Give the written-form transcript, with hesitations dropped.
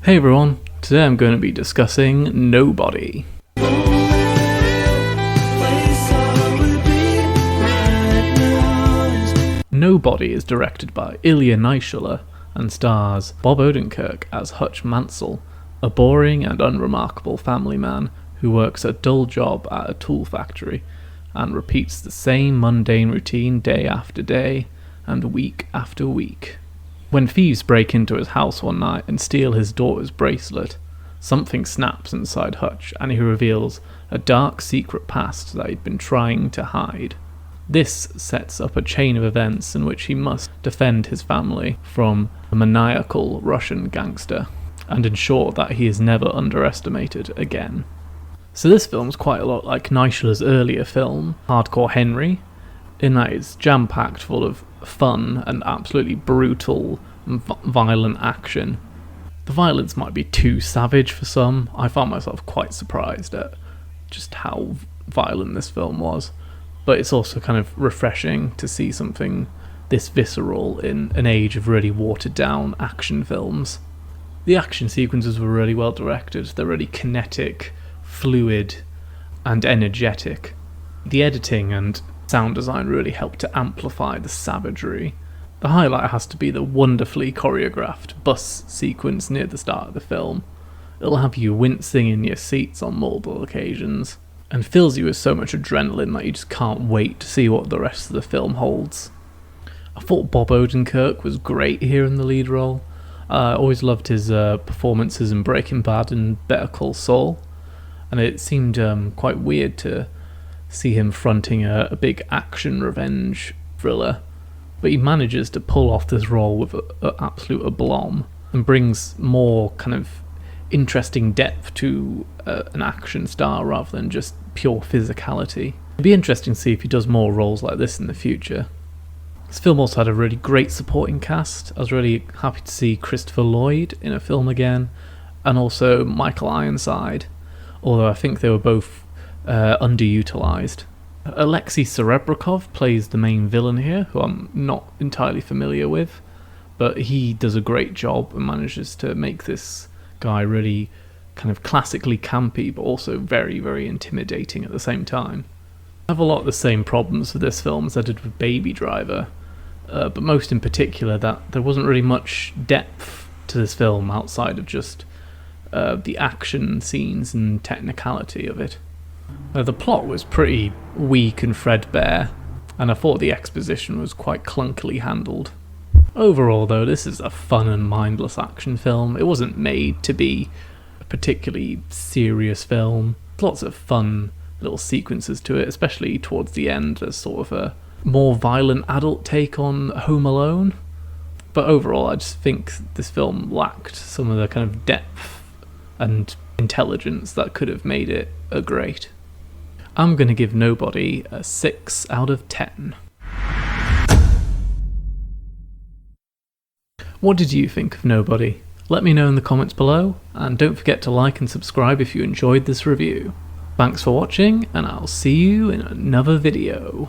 Hey everyone, today I'm going to be discussing Nobody. Nobody is directed by Ilya Naishuller and stars Bob Odenkirk as Hutch Mansell, a boring and unremarkable family man who works a dull job at a tool factory and repeats the same mundane routine day after day and week after week. When thieves break into his house one night and steal his daughter's bracelet, something snaps inside Hutch and he reveals a dark secret past that he'd been trying to hide. This sets up a chain of events in which he must defend his family from a maniacal Russian gangster and ensure that he is never underestimated again. So this film's quite a lot like Naishuller's earlier film, Hardcore Henry, in that it's jam-packed full of fun and absolutely brutal and violent action. The violence might be too savage for some. I found myself quite surprised at just how violent this film was. But it's also kind of refreshing to see something this visceral in an age of really watered-down action films. The action sequences were really well directed. They're really kinetic, fluid, and energetic. The editing and sound design really helped to amplify the savagery. The highlight has to be the wonderfully choreographed bus sequence near the start of the film. It'll have you wincing in your seats on multiple occasions, and fills you with so much adrenaline that you just can't wait to see what the rest of the film holds. I thought Bob Odenkirk was great here in the lead role. I always loved his performances in Breaking Bad and Better Call Saul, and it seemed quite weird to see him fronting a big action revenge thriller, but he manages to pull off this role with an absolute aplomb and brings more kind of interesting depth to an action star rather than just pure physicality. It'd be interesting to see if he does more roles like this in the future. This film also had a really great supporting cast. I was really happy to see Christopher Lloyd in a film again, and also Michael Ironside, although I think they were both underutilized. Aleksei Serebryakov plays the main villain here, who I'm not entirely familiar with, but he does a great job and manages to make this guy really kind of classically campy, but also very, very intimidating at the same time. I have a lot of the same problems with this film as I did with Baby Driver, but most in particular that there wasn't really much depth to this film outside of just the action scenes and technicality of it. The plot was pretty weak and threadbare, and I thought the exposition was quite clunkily handled. Overall, though, this is a fun and mindless action film. It wasn't made to be a particularly serious film. Lots of fun little sequences to it, especially towards the end. There's sort of a more violent adult take on Home Alone. But overall, I just think this film lacked some of the kind of depth and intelligence that could have made it a great. I'm going to give Nobody a 6 out of 10. What did you think of Nobody? Let me know in the comments below, and don't forget to like and subscribe if you enjoyed this review. Thanks for watching, and I'll see you in another video.